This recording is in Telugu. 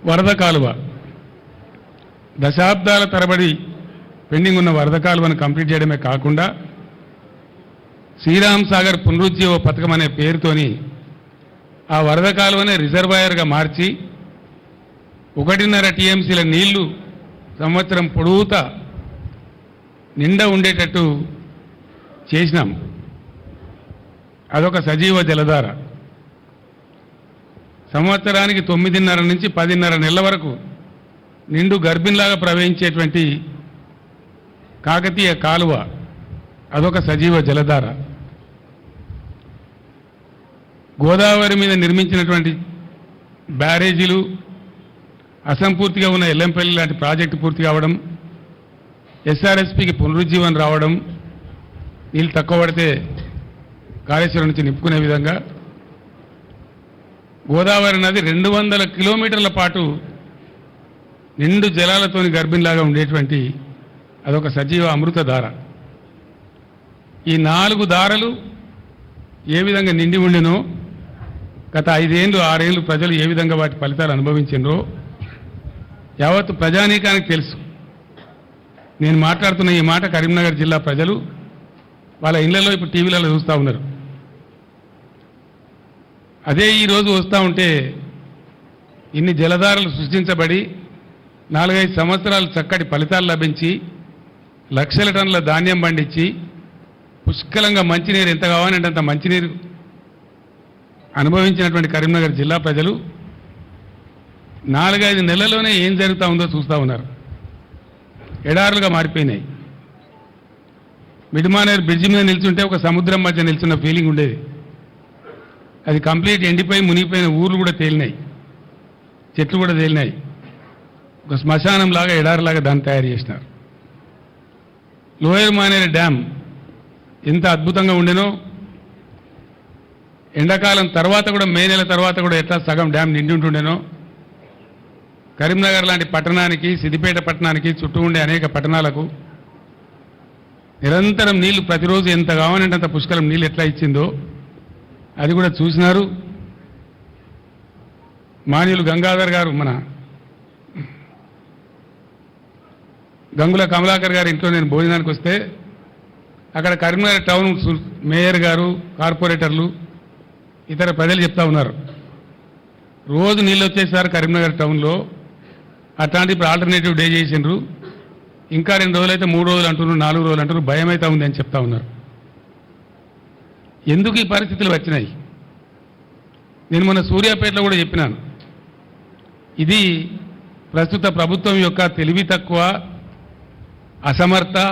వరద కాలువ దశాబ్దాల తరబడి పెండింగ్ ఉన్న వరద కాలువను కంప్లీట్ చేయడమే కాకుండా శ్రీరామ్ సాగర్ పునరుజ్జీవ పథకం అనే పేరుతోని ఆ వరద కాలువనే రిజర్వాయర్గా మార్చి 1.5 టీఎంసీల నీళ్లు సంవత్సరం పొడవుతా నిండా ఉండేటట్టు చేసినాం. అదొక సజీవ జలధార. సంవత్సరానికి 9.5 నుంచి 10.5 నెలల వరకు నిండు గర్భిణిలాగా ప్రవహించేటువంటి కాకతీయ కాలువ అదొక సజీవ జలధార. గోదావరి మీద నిర్మించినటువంటి బ్యారేజీలు, అసంపూర్తిగా ఉన్న ఎల్లంపల్లి లాంటి ప్రాజెక్టు పూర్తి కావడం, ఎస్ఆర్ఎస్పికి పునరుజ్జీవనం రావడం, నీళ్ళు తక్కువ పడితే కాళేశ్వరం నుంచి నింపుకునే విధంగా గోదావరి నది 200 కిలోమీటర్ల పాటు నిండు జలాలతోని గర్భిణిలాగా ఉండేటువంటి అదొక సజీవ అమృతధార. ఈ 4 దారలు ఏ విధంగా నిండి ఉండినో గత 5 ఏళ్ళు 6 ఏళ్ళు ప్రజలు ఏ విధంగా వాటి ఫలితాలు అనుభవించినరో యావత్తు ప్రజానీకానికి తెలుసు. నేను మాట్లాడుతున్న ఈ మాట కరీంనగర్ జిల్లా ప్రజలు వాళ్ళ ఇళ్లలో ఇప్పుడు టీవీలలో చూస్తూ ఉన్నారు. అదే ఈరోజు వస్తూ ఉంటే ఇన్ని జలధారలు సృష్టించబడి 4-5 సంవత్సరాలు చక్కటి ఫలితాలు లభించి లక్షల టన్నుల ధాన్యం పండించి పుష్కలంగా మంచినీరు ఎంత కావాలంటే అంత మంచినీరు అనుభవించినటువంటి కరీంనగర్ జిల్లా ప్రజలు 4-5 నెలల్లోనే ఏం జరుగుతూ ఉందో చూస్తూ ఉన్నారు. ఎడారులుగా మారిపోయినాయి. మిడ్మానేర్ బ్రిడ్జి మీద నిల్చుంటే ఒక సముద్రం మధ్య నిల్చున్న ఫీలింగ్ ఉండేది. అది కంప్లీట్ ఎండిపోయి మునిగిపోయిన ఊర్లు కూడా తేలినాయి, చెట్లు కూడా తేలినాయి. ఒక శ్మశానం లాగా ఎడారిలాగా దాన్ని తయారు చేసినారు. లోయర్ మానేరు డ్యామ్ ఎంత అద్భుతంగా ఉండేనో, ఎండాకాలం తర్వాత కూడా మే నెల తర్వాత కూడా ఎట్లా సగం డ్యామ్ నిండి ఉంటుండేనో, కరీంనగర్ లాంటి పట్టణానికి, సిద్దిపేట పట్టణానికి, చుట్టూ ఉండే అనేక పట్టణాలకు నిరంతరం నీళ్లు ప్రతిరోజు ఎంత కావాలంటే అంత పుష్కలం నీళ్ళు ఎట్లా ఇచ్చిందో అది కూడా చూసినారు. మాన్యులు గంగాధర్ గారు, మన గంగుల కమలాకర్ గారి ఇంట్లో నేను భోజనానికి వస్తే అక్కడ కరీంనగర్ టౌన్ మేయర్ గారు, కార్పొరేటర్లు, ఇతర ప్రజలు చెప్తా ఉన్నారు, రోజు నీళ్ళు వచ్చేసారు కరీంనగర్ టౌన్లో. అట్లాంటి ఇప్పుడు ఆల్టర్నేటివ్ డే చేసిండ్రు, ఇంకా 2 రోజులు అయితే 3 రోజులు అంటున్నారు, 4 రోజులు అంటున్నారు, భయం అయితే ఉంది అని చెప్తా ఉన్నారు. ఎందుకు ఈ పరిస్థితులు వచ్చినాయి? నేను మన సూర్యాపేటలో కూడా చెప్పినాను, ఇది ప్రస్తుత ప్రభుత్వం యొక్క తెలివి తక్కువ, అసమర్థ